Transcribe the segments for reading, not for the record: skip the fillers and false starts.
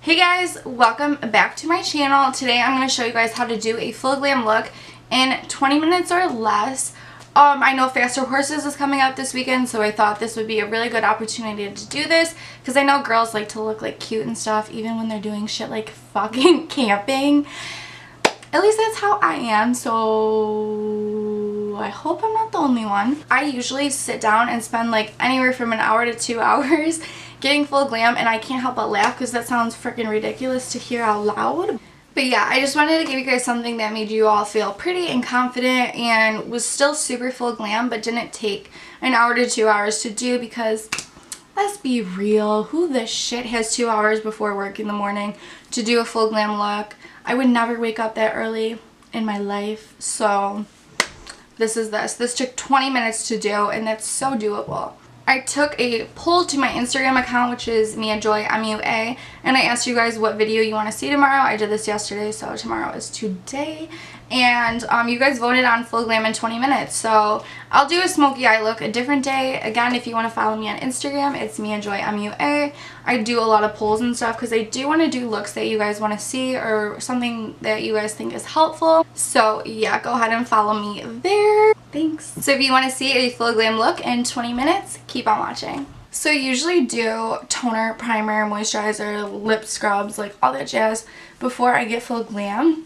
Hey guys, welcome back to my channel. Today I'm going to show you guys how to do a full glam look in 20 minutes or less. I know Faster Horses is coming up this weekend, so I thought this would be a really good opportunity to do this because I know girls like to look like cute and stuff even when they're doing shit like fucking camping. At least that's how I am, so I hope I'm not the only one. I usually sit down and spend like anywhere from an hour to 2 hours getting full glam, and I can't help but laugh because that sounds freaking ridiculous to hear out loud. But yeah, I just wanted to give you guys something that made you all feel pretty and confident and was still super full glam but didn't take an hour to 2 hours to do because, let's be real, who the shit has 2 hours before work in the morning to do a full glam look? I would never wake up that early in my life, so this is this. This took 20 minutes to do, and that's so doable. I took a poll to my Instagram account, which is MiaJoyMUA, and I asked you guys what video you want to see tomorrow. I did this yesterday, so tomorrow is today. And you guys voted on full glam in 20 minutes, so I'll do a smoky eye look a different day. Again, if you want to follow me on Instagram, it's MiaJoyMUA. I do a lot of polls and stuff because I do want to do looks that you guys want to see or something that you guys think is helpful. So yeah, go ahead and follow me there. Thanks. So if you want to see a full glam look in 20 minutes, keep on watching. So I usually do toner, primer, moisturizer, lip scrubs, like all that jazz before I get full glam.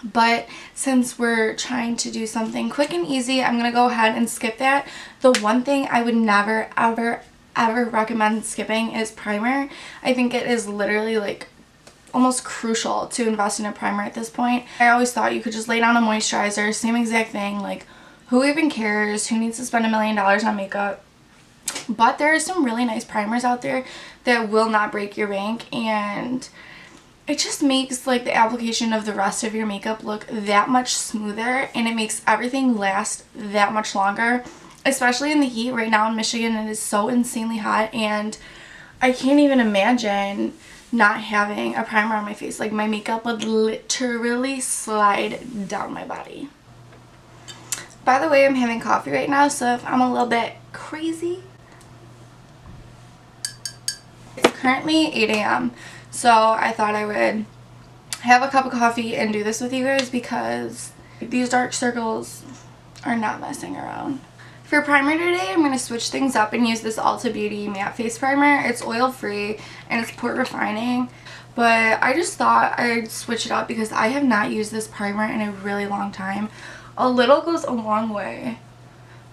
But since we're trying to do something quick and easy, I'm going to go ahead and skip that. The one thing I would never, ever recommend skipping is primer. I think it is literally like almost crucial to invest in a primer at this point. I always thought you could just lay down a moisturizer, same exact thing. Like, who even cares? Who needs to spend $1 million on makeup? But there are some really nice primers out there that will not break your bank, and it just makes like the application of the rest of your makeup look that much smoother, and it makes everything last that much longer, especially in the heat. Right now in Michigan it is so insanely hot, and I can't even imagine not having a primer on my face. Like, my makeup would literally slide down my body. By the way, I'm having coffee right now, so if I'm a little bit crazy. It's currently 8 a.m. So I thought I would have a cup of coffee and do this with you guys because these dark circles are not messing around. For primer today, I'm going to switch things up and use this Ulta Beauty matte face primer. It's oil free and it's pore refining, but I just thought I'd switch it up because I have not used this primer in a really long time. A little goes a long way,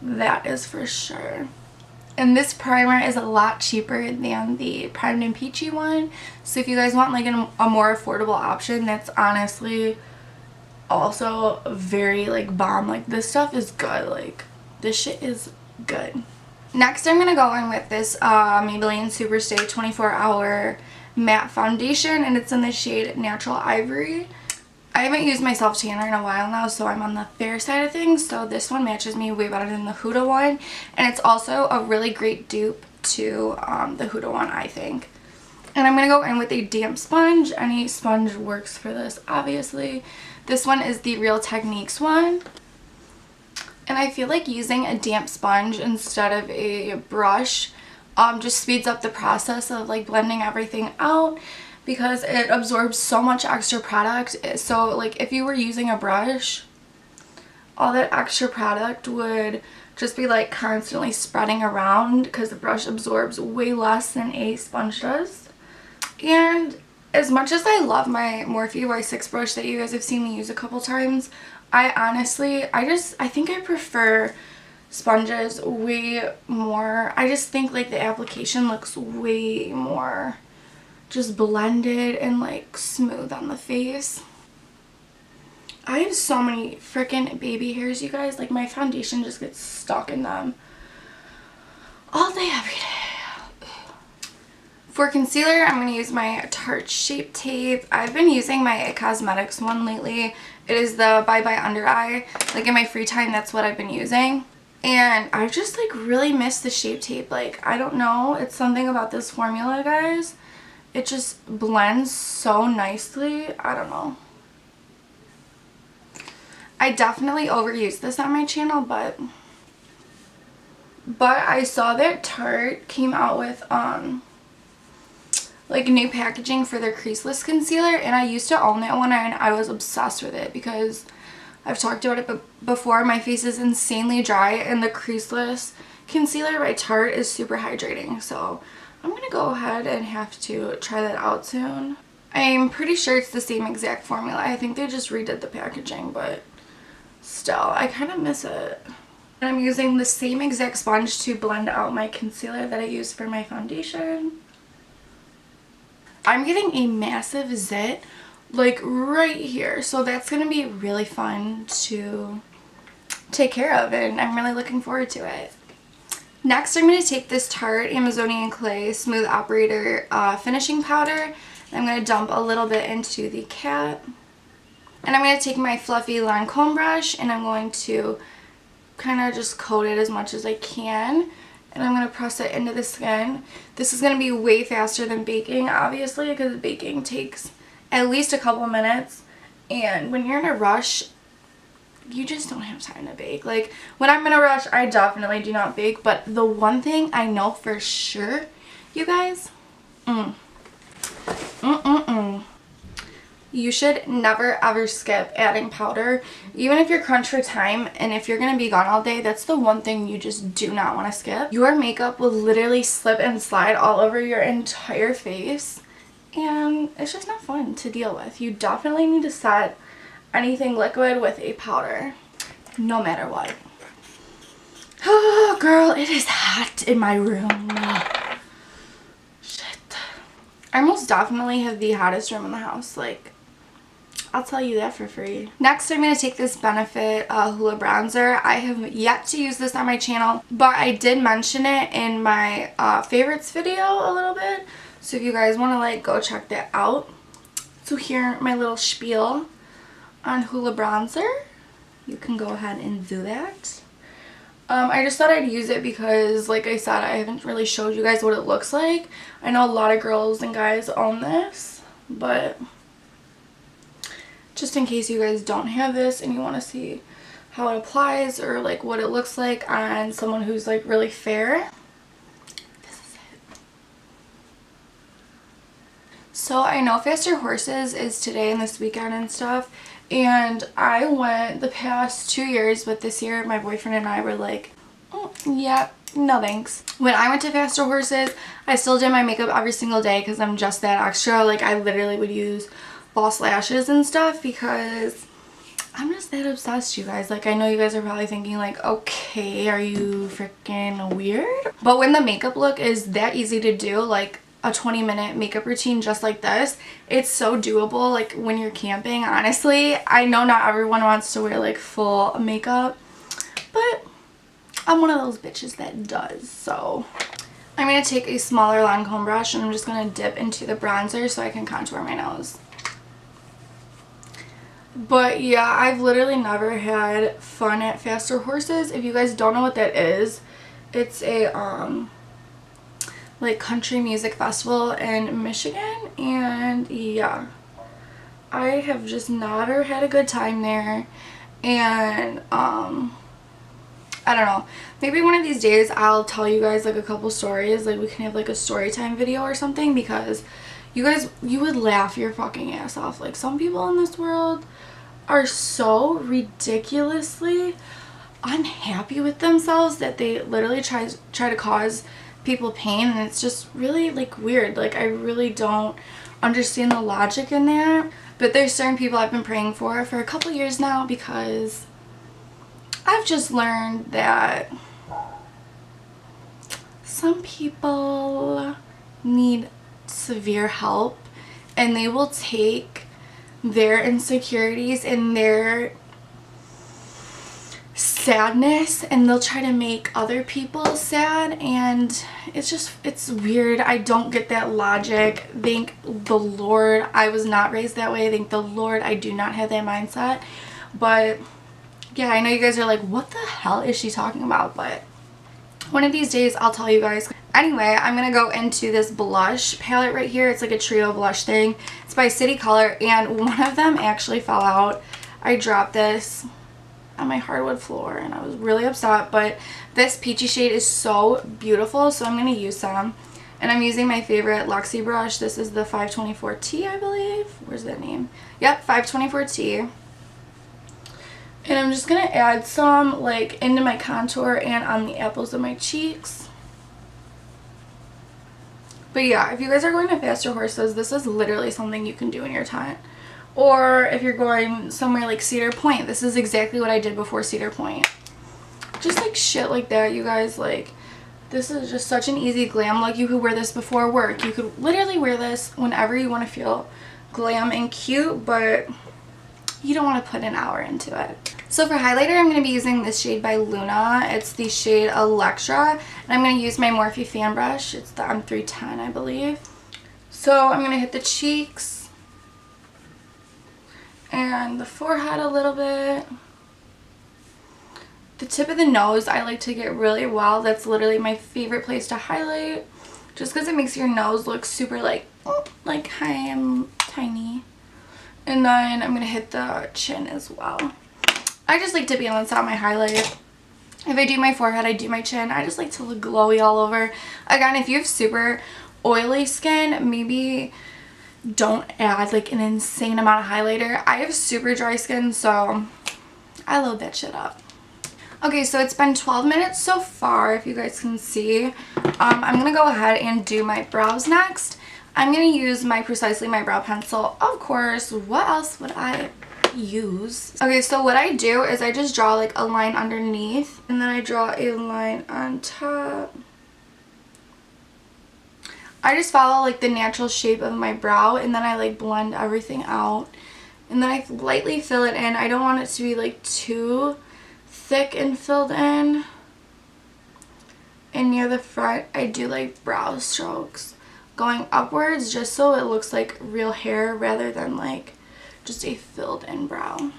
that is for sure. And this primer is a lot cheaper than the Primed and Peachy one. So if you guys want like a more affordable option, that's honestly also very like bomb. Like, this stuff is good. Like, this shit is good. Next, I'm going to go in with this Maybelline Superstay 24-Hour Matte Foundation, and it's in the shade Natural Ivory. I haven't used my self tanner in a while now, so I'm on the fair side of things, so this one matches me way better than the Huda one, and it's also a really great dupe to the Huda one, I think. And I'm going to go in with a damp sponge. Any sponge works for this, obviously. This one is the Real Techniques one, and I feel like using a damp sponge instead of a brush just speeds up the process of like blending everything out, because it absorbs so much extra product. So like, if you were using a brush, all that extra product would just be like constantly spreading around because the brush absorbs way less than a sponge does. And as much as I love my Morphe Y6 brush that you guys have seen me use a couple times, I honestly, I think I prefer sponges way more. I just think like the application looks way more just blended and like smooth on the face. I have so many freaking baby hairs, you guys. Like, my foundation just gets stuck in them all day, every day. For concealer, I'm going to use my Tarte Shape Tape. I've been using my IT Cosmetics one lately. It is the Bye Bye Under Eye. Like, in my free time, that's what I've been using. And I just like really miss the Shape Tape. Like, I don't know. It's something about this formula, guys. It just blends so nicely. I don't know. I definitely overuse this on my channel, but I saw that Tarte came out with like new packaging for their creaseless concealer, and I used to own that one and I was obsessed with it because I've talked about it before. My face is insanely dry and the creaseless concealer by Tarte is super hydrating, so I'm gonna go ahead and have to try that out soon. I'm pretty sure it's the same exact formula. I think they just redid the packaging, but still, I kind of miss it. And I'm using the same exact sponge to blend out my concealer that I use for my foundation. I'm getting a massive zit like right here, so that's going to be really fun to take care of, and I'm really looking forward to it. Next, I'm going to take this Tarte Amazonian Clay Smooth Operator finishing powder. I'm going to dump a little bit into the cap. And I'm going to take my fluffy Lancome brush and I'm going to kind of just coat it as much as I can. And I'm going to press it into the skin. This is going to be way faster than baking, obviously, because baking takes at least a couple minutes. And when you're in a rush, you just don't have time to bake. Like, when I'm in a rush, I definitely do not bake. But the one thing I know for sure, you guys, you should never ever skip adding powder. Even if you're crunched for time and if you're gonna be gone all day, that's the one thing you just do not want to skip. Your makeup will literally slip and slide all over your entire face and it's just not fun to deal with. You definitely need to set anything liquid with a powder, no matter what. Oh girl, it is hot in my room. Shit. I most definitely have the hottest room in the house, like, I'll tell you that for free. Next, I'm going to take this Benefit Hoola Bronzer. I have yet to use this on my channel, but I did mention it in my favorites video a little bit. So if you guys want to like go check that out. So here, my little spiel on Hoola Bronzer. You can go ahead and do that. I just thought I'd use it because, like I said, I haven't really showed you guys what it looks like. I know a lot of girls and guys own this, but just in case you guys don't have this and you want to see how it applies or like what it looks like on someone who's like really fair, this is it. So I know Faster Horses is today and this weekend and stuff, and I went the past 2 years, but this year my boyfriend and I were like, yeah, no thanks. When I went to Faster Horses, I still did my makeup every single day because I'm just that extra. Like, I literally would use false lashes and stuff because I'm just that obsessed, you guys. Like, I know you guys are probably thinking like, okay, are you freaking weird? But when the makeup look is that easy to do, like a 20-minute makeup routine just like this, it's so doable. Like when you're camping, honestly, I know not everyone wants to wear like full makeup, but I'm one of those bitches that does. So I'm going to take a smaller Lancome brush and I'm just going to dip into the bronzer so I can contour my nose. But yeah, I've literally never had fun at Faster Horses. If you guys don't know what that is, it's a like country music festival in Michigan, and yeah, I have just never had a good time there. And I don't know, maybe one of these days I'll tell you guys like a couple stories, like we can have like a story time video or something, because you guys, you would laugh your fucking ass off. Like, some people in this world are so ridiculously unhappy with themselves that they literally try to cause people pain, and it's just really like weird. Like, I really don't understand the logic in that. But there's certain people I've been praying for a couple years now, because I've just learned that some people need severe help, and they will take their insecurities and their sadness and they'll try to make other people sad, and it's weird. I don't get that logic. Thank the Lord I was not raised that way. Thank the Lord I do not have that mindset. But yeah, I know you guys are like, what the hell is she talking about? But one of these days I'll tell you guys. Anyway, I'm going to go into this blush palette right here. It's like a trio blush thing. It's by City Color, and one of them actually fell out. I dropped this on my hardwood floor and I was really upset, but this peachy shade is so beautiful, so I'm going to use some. And I'm using my favorite Luxie brush. This is the 524T, I believe. Where's that name? Yep, 524T. And I'm just going to add some like into my contour and on the apples of my cheeks. But yeah, if you guys are going to Faster Horses, this is literally something you can do in your tent. Or if you're going somewhere like Cedar Point, this is exactly what I did before Cedar Point. Just like shit like that, you guys. Like, this is just such an easy glam look. You could wear this before work. You could literally wear this whenever you want to feel glam and cute, but you don't want to put an hour into it. So for highlighter, I'm going to be using this shade by Luna. It's the shade Electra. And I'm going to use my Morphe fan brush. It's the M310, I believe. So I'm going to hit the cheeks and the forehead a little bit. The tip of the nose I like to get really well. That's literally my favorite place to highlight. Just because it makes your nose look super like hi, I'm tiny. And then I'm going to hit the chin as well. I just like to balance out my highlight. If I do my forehead, I do my chin. I just like to look glowy all over. Again, if you have super oily skin, maybe don't add like an insane amount of highlighter. I have super dry skin, so I load that shit up. Okay, so it's been 12 minutes so far, if you guys can see. I'm going to go ahead and do my brows next. I'm going to use my Precisely My Brow Pencil. Of course, what else would I use? Okay, so what I do is I just draw like a line underneath, and then I draw a line on top. I just follow like the natural shape of my brow, and then I like blend everything out. And then I lightly fill it in. I don't want it to be like too thick and filled in. And near the front, I do like brow strokes going upwards just so it looks like real hair rather than like just a filled in brow.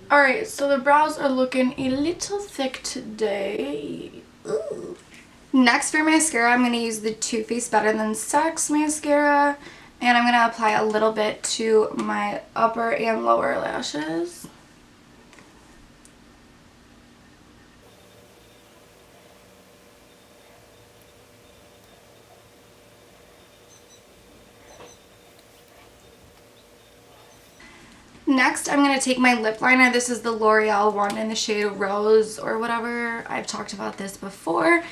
Alright, so the brows are looking a little thick today. Ooh. Next for mascara, I'm going to use the Too Faced Better Than Sex mascara. And I'm going to apply a little bit to my upper and lower lashes. Next, I'm going to take my lip liner. This is the L'Oreal one in the shade Rose or whatever. I've talked about this before.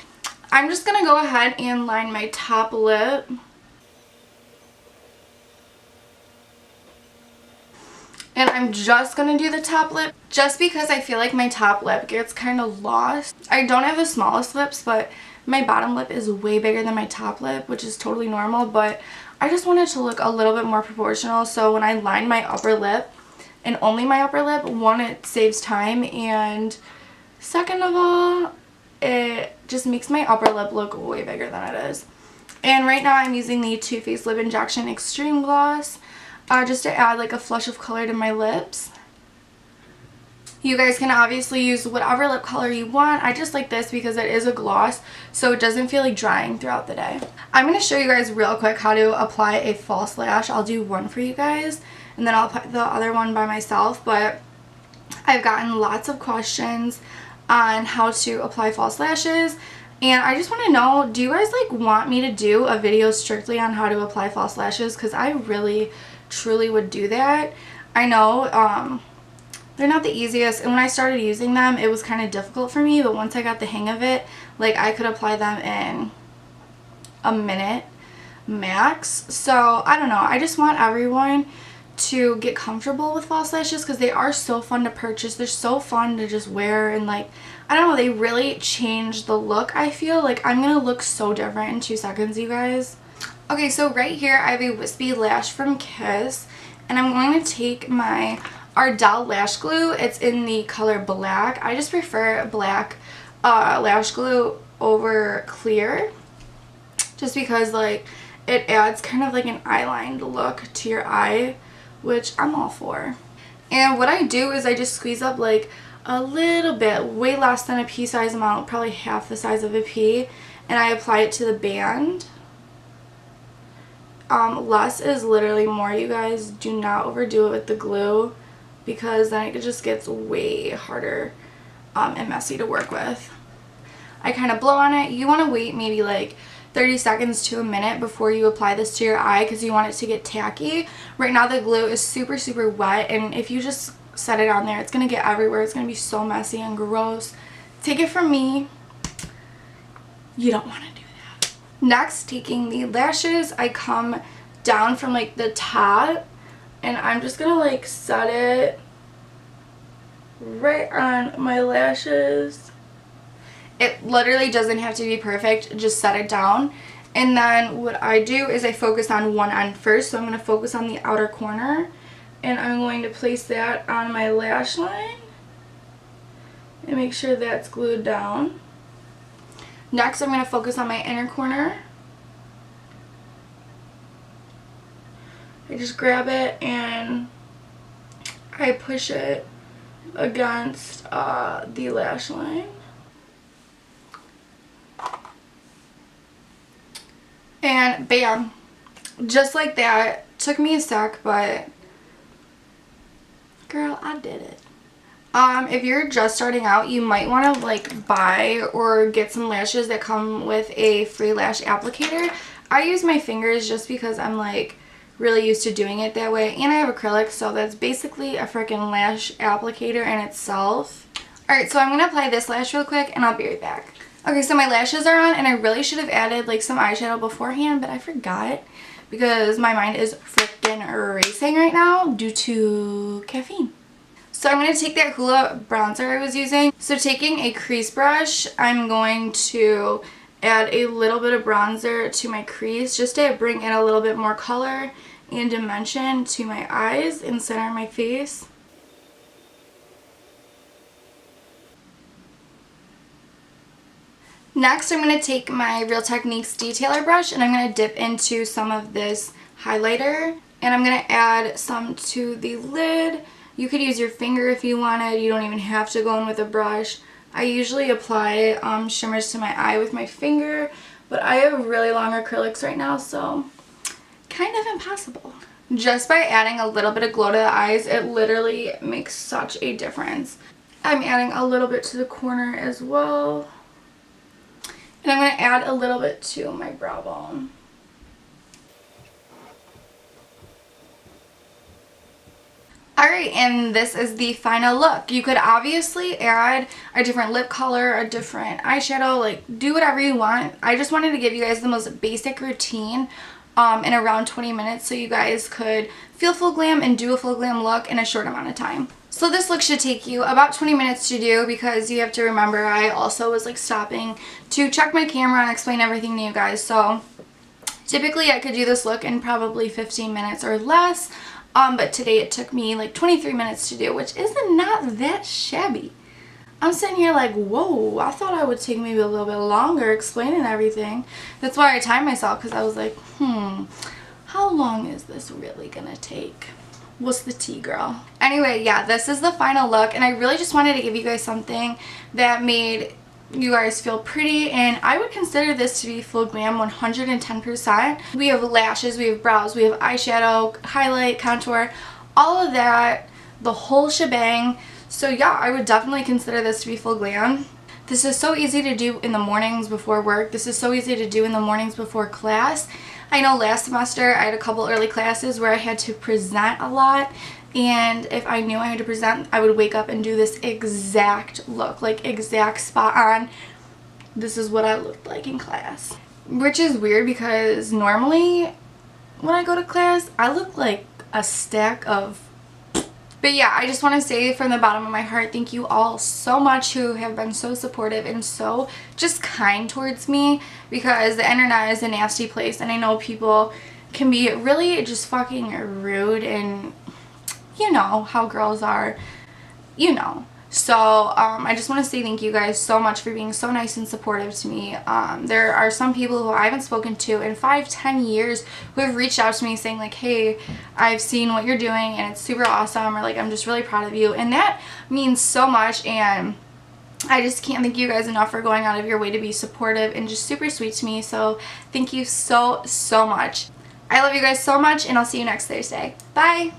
I'm just going to go ahead and line my top lip. And I'm just going to do the top lip just because I feel like my top lip gets kind of lost. I don't have the smallest lips, but my bottom lip is way bigger than my top lip, which is totally normal. But I just want it to look a little bit more proportional. So when I line my upper lip, and only my upper lip, one, it saves time, and second of all, it just makes my upper lip look way bigger than it is. And right now I'm using the Too Faced Lip Injection Extreme Gloss just to add like a flush of color to my lips. You guys can obviously use whatever lip color you want. I just like this because it is a gloss, so it doesn't feel like drying throughout the day. I'm going to show you guys real quick how to apply a false lash. I'll do one for you guys, and then I'll put the other one by myself, but I've gotten lots of questions on how to apply false lashes, and I just want to know, do you guys like want me to do a video strictly on how to apply false lashes? Because I really truly would do that. I know they're not the easiest, and when I started using them it was kind of difficult for me, but once I got the hang of it, like I could apply them in a minute max. So I don't know, I just want everyone to get comfortable with false lashes because they are so fun to purchase. They're so fun to just wear, and like I don't know, they really change the look. I feel like I'm gonna look so different in 2 seconds, you guys. Okay, so right here I have a wispy lash from Kiss, and I'm going to take my Ardell lash glue. It's in the color black. I just prefer black lash glue over clear just because like it adds kind of like an eyelined look to your eye, which I'm all for. And what I do is I just squeeze up like a little bit, way less than a pea size amount, probably half the size of a pea, and I apply it to the band less is literally more, you guys. Do not overdo it with the glue because then it just gets way harder and messy to work with. I kind of blow on it. You want to wait maybe like 30 seconds to a minute before you apply this to your eye because you want it to get tacky. Right now the glue is super, super wet, and if you just set it on there, it's going to get everywhere. It's going to be so messy and gross. Take it from me, you don't want to do that. Next, taking the lashes, I come down from like the top, and I'm just going to like set it right on my lashes. It literally doesn't have to be perfect, just set it down. And then what I do is I focus on one end first. So I'm going to focus on the outer corner, and I'm going to place that on my lash line and make sure that's glued down. Next, I'm going to focus on my inner corner. I just grab it and I push it against the lash line. And bam, just like that. Took me a sec, but girl, I did it. If you're just starting out, you might want to like buy or get some lashes that come with a free lash applicator. I use my fingers just because I'm like really used to doing it that way, and I have acrylic, so that's basically a freaking lash applicator in itself. Alright, so I'm going to apply this lash real quick and I'll be right back. Okay, so my lashes are on, and I really should have added like some eyeshadow beforehand, but I forgot because my mind is freaking racing right now due to caffeine. So I'm going to take that Hoola bronzer I was using. So taking a crease brush, I'm going to add a little bit of bronzer to my crease just to bring in a little bit more color and dimension to my eyes and center my face. Next, I'm going to take my Real Techniques detailer brush, and I'm going to dip into some of this highlighter, and I'm going to add some to the lid. You could use your finger if you wanted. You don't even have to go in with a brush. I usually apply shimmers to my eye with my finger, but I have really long acrylics right now, so kind of impossible. Just by adding a little bit of glow to the eyes, it literally makes such a difference. I'm adding a little bit to the corner as well. And I'm going to add a little bit to my brow bone. Alright, and this is the final look. You could obviously add a different lip color, a different eyeshadow, like do whatever you want. I just wanted to give you guys the most basic routine in around 20 minutes so you guys could feel full glam and do a full glam look in a short amount of time. So this look should take you about 20 minutes to do because you have to remember I also was like stopping to check my camera and explain everything to you guys. So typically I could do this look in probably 15 minutes or less, but today it took me like 23 minutes to do, which is not that shabby. I'm sitting here like, whoa, I thought I would take maybe a little bit longer explaining everything. That's why I timed myself, because I was like, how long is this really gonna take? What's the tea, girl? Anyway, yeah, this is the final look, and I really just wanted to give you guys something that made you guys feel pretty, and I would consider this to be full glam 110%. We have lashes, we have brows, we have eyeshadow, highlight, contour, all of that, the whole shebang. So yeah, I would definitely consider this to be full glam. This is so easy to do in the mornings before work. This is so easy to do in the mornings before class. I know last semester I had a couple early classes where I had to present a lot, and if I knew I had to present, I would wake up and do this exact look, like exact spot on. This is what I looked like in class. Which is weird because normally when I go to class, I look like a stack of... But yeah, I just want to say from the bottom of my heart, thank you all so much who have been so supportive and so just kind towards me, because the internet is a nasty place and I know people can be really just fucking rude, and you know how girls are, you know. So I just want to say thank you guys so much for being so nice and supportive to me. There are some people who I haven't spoken to in 5-10 years who have reached out to me saying like, hey, I've seen what you're doing and it's super awesome, or like, I'm just really proud of you, and that means so much, and I just can't thank you guys enough for going out of your way to be supportive and just super sweet to me. So thank you so much. I love you guys so much, and I'll see you next Thursday. Bye!